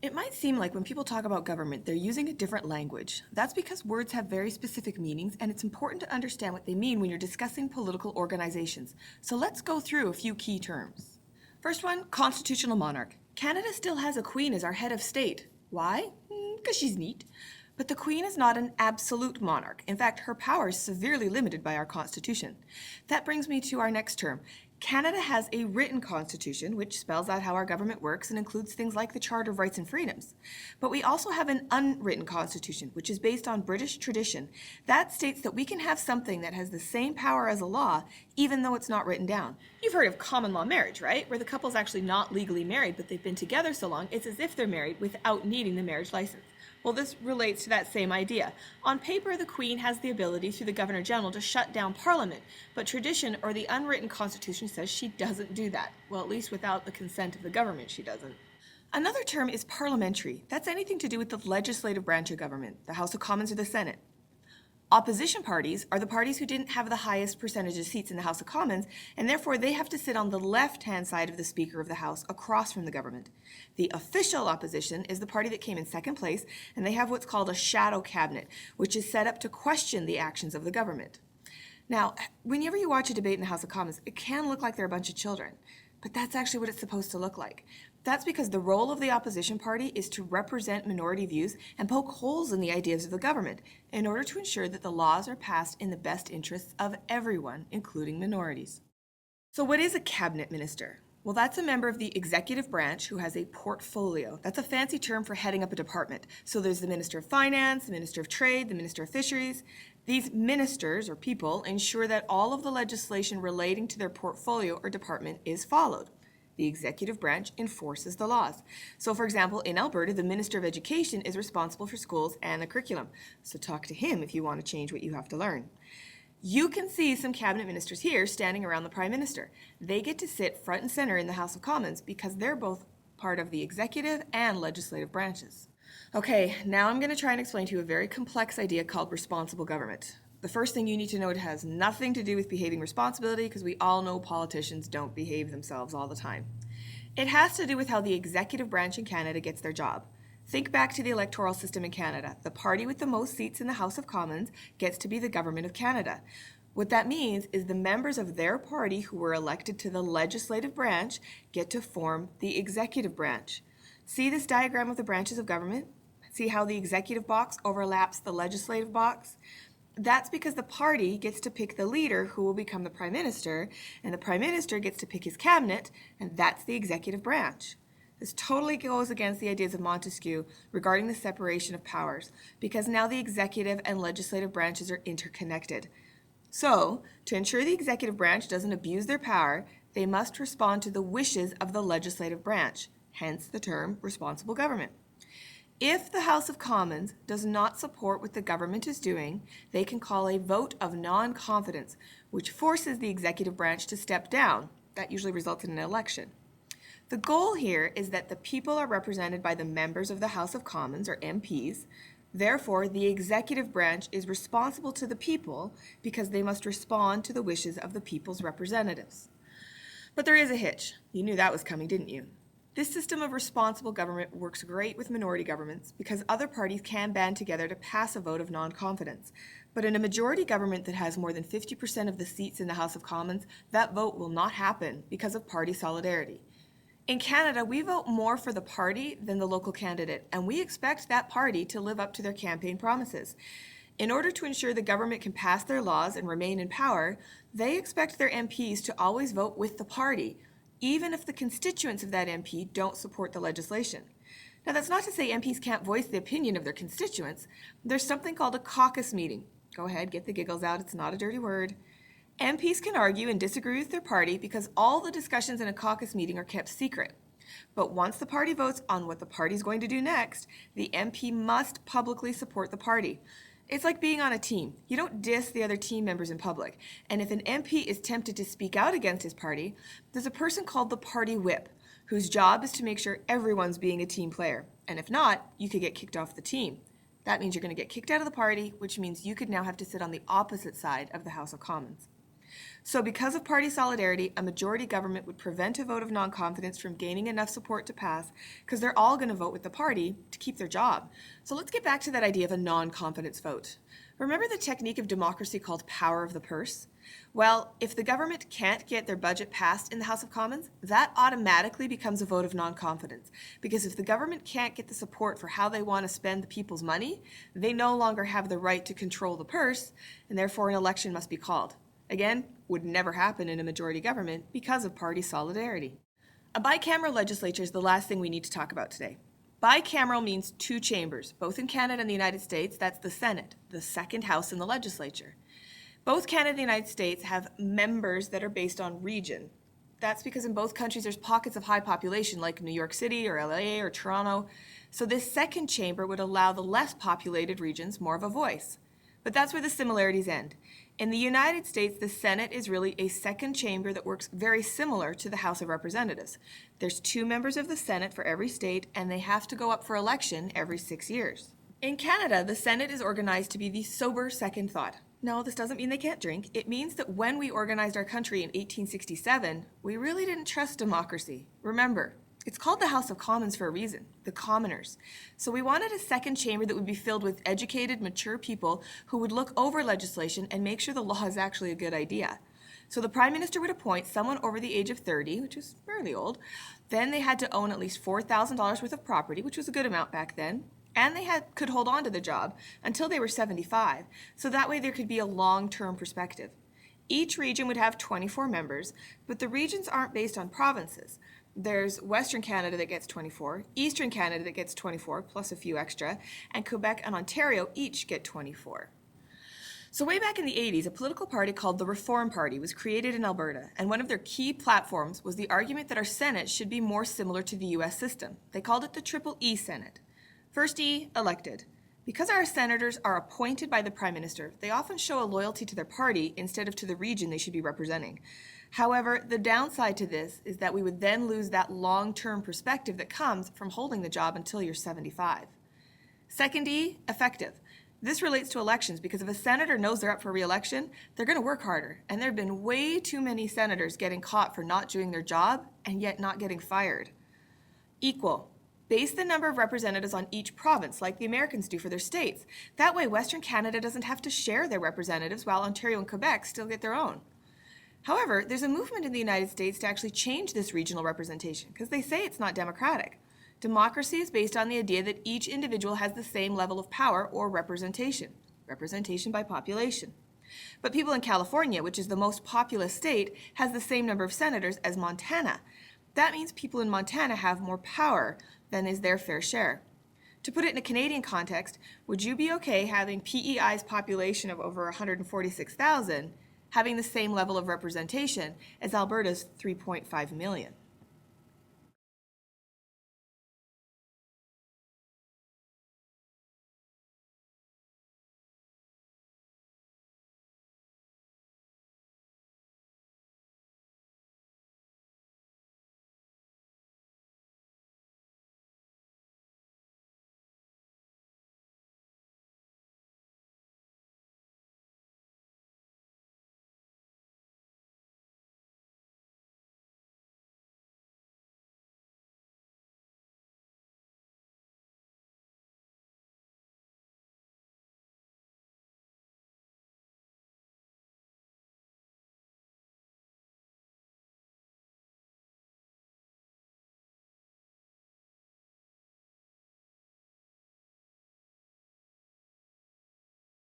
It might seem like when people talk about government, they're using a different language. That's because words have very specific meanings, and it's important to understand what they mean when you're discussing political organizations. So let's go through a few key terms. First one, constitutional monarch. Canada still has a queen as our head of state. Why? Because she's neat. But the queen is not an absolute monarch. In fact, her power is severely limited by our constitution. That brings me to our next term. Canada has a written constitution, which spells out how our government works and includes things like the Charter of Rights and Freedoms. But we also have an unwritten constitution, which is based on British tradition. That states that we can have something that has the same power as a law, even though it's not written down. You've heard of common law marriage, right? Where the couple's actually not legally married, but they've been together so long, it's as if they're married without needing the marriage license. Well, this relates to that same idea. On paper, the Queen has the ability through the Governor General to shut down Parliament, but tradition or the unwritten constitution says she doesn't do that. Well, at least without the consent of the government, she doesn't. Another term is parliamentary. That's anything to do with the legislative branch of government, the House of Commons or the Senate. Opposition parties are the parties who didn't have the highest percentage of seats in the House of Commons, and therefore they have to sit on the left-hand side of the Speaker of the House across from the government. The official opposition is the party that came in second place, and they have what's called a shadow cabinet, which is set up to question the actions of the government. Now, whenever you watch a debate in the House of Commons, it can look like they're a bunch of children, but that's actually what it's supposed to look like. That's because the role of the opposition party is to represent minority views and poke holes in the ideas of the government in order to ensure that the laws are passed in the best interests of everyone, including minorities. So what is a cabinet minister? Well, that's a member of the executive branch who has a portfolio. That's a fancy term for heading up a department. So there's the Minister of Finance, the Minister of Trade, the Minister of Fisheries. These ministers or people ensure that all of the legislation relating to their portfolio or department is followed. The executive branch enforces the laws. So for example, in Alberta, the Minister of Education is responsible for schools and the curriculum. So talk to him if you want to change what you have to learn. You can see some cabinet ministers here standing around the Prime Minister. They get to sit front and center in the House of Commons because they're both part of the executive and legislative branches. Okay, now I'm going to try and explain to you a very complex idea called responsible government. The first thing you need to know, it has nothing to do with behaving responsibly because we all know politicians don't behave themselves all the time. It has to do with how the executive branch in Canada gets their job. Think back to the electoral system in Canada. The party with the most seats in the House of Commons gets to be the Government of Canada. What that means is the members of their party who were elected to the legislative branch get to form the executive branch. See this diagram of the branches of government? See how the executive box overlaps the legislative box? That's because the party gets to pick the leader who will become the Prime Minister, and the Prime Minister gets to pick his cabinet, and that's the executive branch. This totally goes against the ideas of Montesquieu regarding the separation of powers, because now the executive and legislative branches are interconnected. So, to ensure the executive branch doesn't abuse their power, they must respond to the wishes of the legislative branch, hence the term responsible government. If the House of Commons does not support what the government is doing, they can call a vote of non-confidence, which forces the executive branch to step down. That usually results in an election. The goal here is that the people are represented by the members of the House of Commons, or MPs. Therefore, the executive branch is responsible to the people because they must respond to the wishes of the people's representatives. But there is a hitch. You knew that was coming, didn't you? This system of responsible government works great with minority governments because other parties can band together to pass a vote of non-confidence. But in a majority government that has more than 50% of the seats in the House of Commons, that vote will not happen because of party solidarity. In Canada, we vote more for the party than the local candidate, and we expect that party to live up to their campaign promises. In order to ensure the government can pass their laws and remain in power, they expect their MPs to always vote with the party, even if the constituents of that MP don't support the legislation. Now, that's not to say MPs can't voice the opinion of their constituents. There's something called a caucus meeting. Go ahead, get the giggles out, it's not a dirty word. MPs can argue and disagree with their party because all the discussions in a caucus meeting are kept secret. But once the party votes on what the party's going to do next, the MP must publicly support the party. It's like being on a team. You don't diss the other team members in public. And if an MP is tempted to speak out against his party, there's a person called the party whip, whose job is to make sure everyone's being a team player. And if not, you could get kicked off the team. That means you're going to get kicked out of the party, which means you could now have to sit on the opposite side of the House of Commons. So because of party solidarity, a majority government would prevent a vote of non-confidence from gaining enough support to pass because they're all going to vote with the party to keep their job. So let's get back to that idea of a non-confidence vote. Remember the technique of democracy called power of the purse? Well, if the government can't get their budget passed in the House of Commons, that automatically becomes a vote of non-confidence. Because if the government can't get the support for how they want to spend the people's money, they no longer have the right to control the purse, and therefore an election must be called. Again, would never happen in a majority government because of party solidarity. A bicameral legislature is the last thing we need to talk about today. Bicameral means two chambers, both in Canada and the United States. That's the Senate, the second house in the legislature. Both Canada and the United States have members that are based on region. That's because in both countries there's pockets of high population like New York City or LA or Toronto. So this second chamber would allow the less populated regions more of a voice. But that's where the similarities end. In the United States, the Senate is really a second chamber that works very similar to the House of Representatives. There's 2 members of the Senate for every state, and they have to go up for election every 6 years. In Canada, the Senate is organized to be the sober second thought. No, this doesn't mean they can't drink. It means that when we organized our country in 1867, we really didn't trust democracy. Remember, it's called the House of Commons for a reason, the commoners. So we wanted a second chamber that would be filled with educated, mature people who would look over legislation and make sure the law is actually a good idea. So the Prime Minister would appoint someone over the age of 30, which is fairly old. Then they had to own at least $4,000 worth of property, which was a good amount back then. And they could hold on to the job until they were 75, so that way there could be a long-term perspective. Each region would have 24 members, but the regions aren't based on provinces. There's Western Canada that gets 24, Eastern Canada that gets 24, plus a few extra, and Quebec and Ontario each get 24. So way back in the 80s, a political party called the Reform Party was created in Alberta, and one of their key platforms was the argument that our Senate should be more similar to the US system. They called it the Triple E Senate. First E, elected. Because our senators are appointed by the Prime Minister, they often show a loyalty to their party instead of to the region they should be representing. However, the downside to this is that we would then lose that long-term perspective that comes from holding the job until you're 75. Second E, effective. This relates to elections because if a senator knows they're up for re-election, they're going to work harder. And there have been way too many senators getting caught for not doing their job and yet not getting fired. Equal. Base the number of representatives on each province like the Americans do for their states. That way Western Canada doesn't have to share their representatives while Ontario and Quebec still get their own. However, there's a movement in the United States to actually change this regional representation because they say it's not democratic. Democracy is based on the idea that each individual has the same level of power or representation by population. But people in California, which is the most populous state, has the same number of senators as Montana. That means people in Montana have more power than is their fair share. To put it in a Canadian context, would you be okay having PEI's population of over 146,000 having the same level of representation as Alberta's 3.5 million?